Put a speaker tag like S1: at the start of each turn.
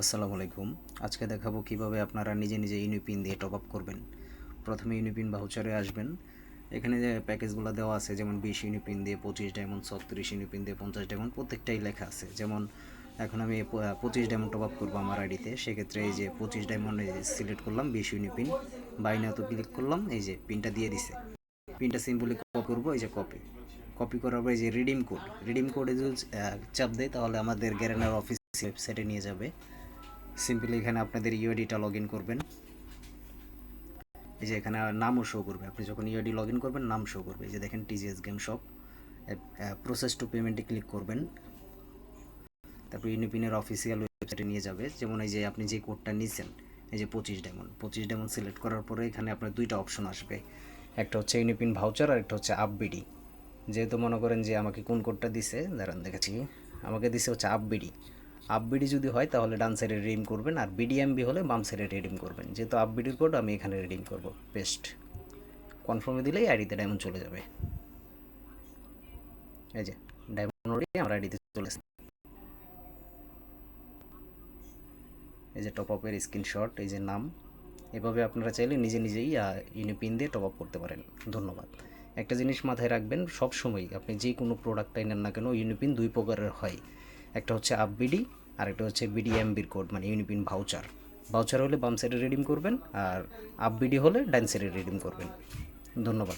S1: আসসালামু আলাইকুম। আজকে দেখাবো কিভাবে আপনারা নিজে নিজে ইউনিপিন দিয়ে টপ আপ করবেন। প্রথমে ইউনিপিন ভাউচারে আসবেন। এখানে যে প্যাকেজগুলো দেওয়া আছে, যেমন 20 ইউনিপিন দিয়ে 25 ডায়মন্ড, 36 ইউনিপিন দিয়ে 50 ডায়মন্ড, প্রত্যেকটাই লেখা আছে। যেমন এখন আমি 25 ডায়মন্ড টপ আপ করবো আমার আইডিতে, সেক্ষেত্রে এই যে 25 ডায়মন্ড সিলেক্ট করলাম, 20 ইউনিপিন, বাই নাও ক্লিক করলাম, এই যে পিনটা দিয়ে দিছে। পিনটা সিম্পলি কপি করবো, এই যে কপি করার পর এই যে রিডিম কোডে যদি চাপ দেয় তাহলে আমাদের গ্যারেনার অফিস ওয়েবসাইটে নিয়ে যাবে। সিম্পলি এখানে আপনাদের ইউআইডিটা লগ ইন করবেন। এই যে এখানে নামও শো করবে, আপনি যখন ইউআইডি লগ ইন করবেন নাম শো করবে। এই যে দেখেন TGS game shop, process to পেমেন্টে ক্লিক করবেন। তারপর ইউনিপিনের অফিসিয়াল ওয়েবসাইটে নিয়ে যাবে। যেমন এই যে আপনি যে কোডটা নিয়েছেন, এই যে 25 ডায়মন্ড সিলেক্ট করার পরে এখানে আপনার দুইটা অপশন আসবে, একটা হচ্ছে ইউনিপিন ভাউচার আর একটা হচ্ছে আপবিডি। যেহেতু মনে করেন যে আমাকে কোন কোডটা দিছে, দাঁড়ান দেখাচ্ছি, আমাকে দিছে হচ্ছে আপবিডি যদি হয় তাহলে ডান সাইডে রিডিম করবেন, আর বিডিএমবি হলে বাম সাইডে রিডিম করবেন। যেহেতু আপবিডির কোড আমি এখানে রিডিম করব, পেস্ট কনফার্মে দিলেই আইডিতে ডায়মন্ড চলে যাবে। এই যে ডায়মন্ড অলরেডি আমার আইডিতে চলে এসেছে। এই যে টপ আপের স্ক্রিনশট, এই যে নাম। এভাবে আপনারা চাইলে নিজে নিজেই ইউনিপিন দিয়ে টপ আপ করতে পারেন। ধন্যবাদ। একটা জিনিস মাথায় রাখবেন, সব সময় আপনি যে কোনো প্রোডাক্টটাই নেন না কেন, ইউনিপিন দুই প্রকারের হয়। একটা হচ্ছে আপবিডি আর একটা হচ্ছে বিডিএমবির কোড, মানে ইউনিপিন ভাউচার হলে বাম সাইডে রিডিম করবেন, আর আপবিডি হলে ডান সাইডে রিডিম করবেন। ধন্যবাদ।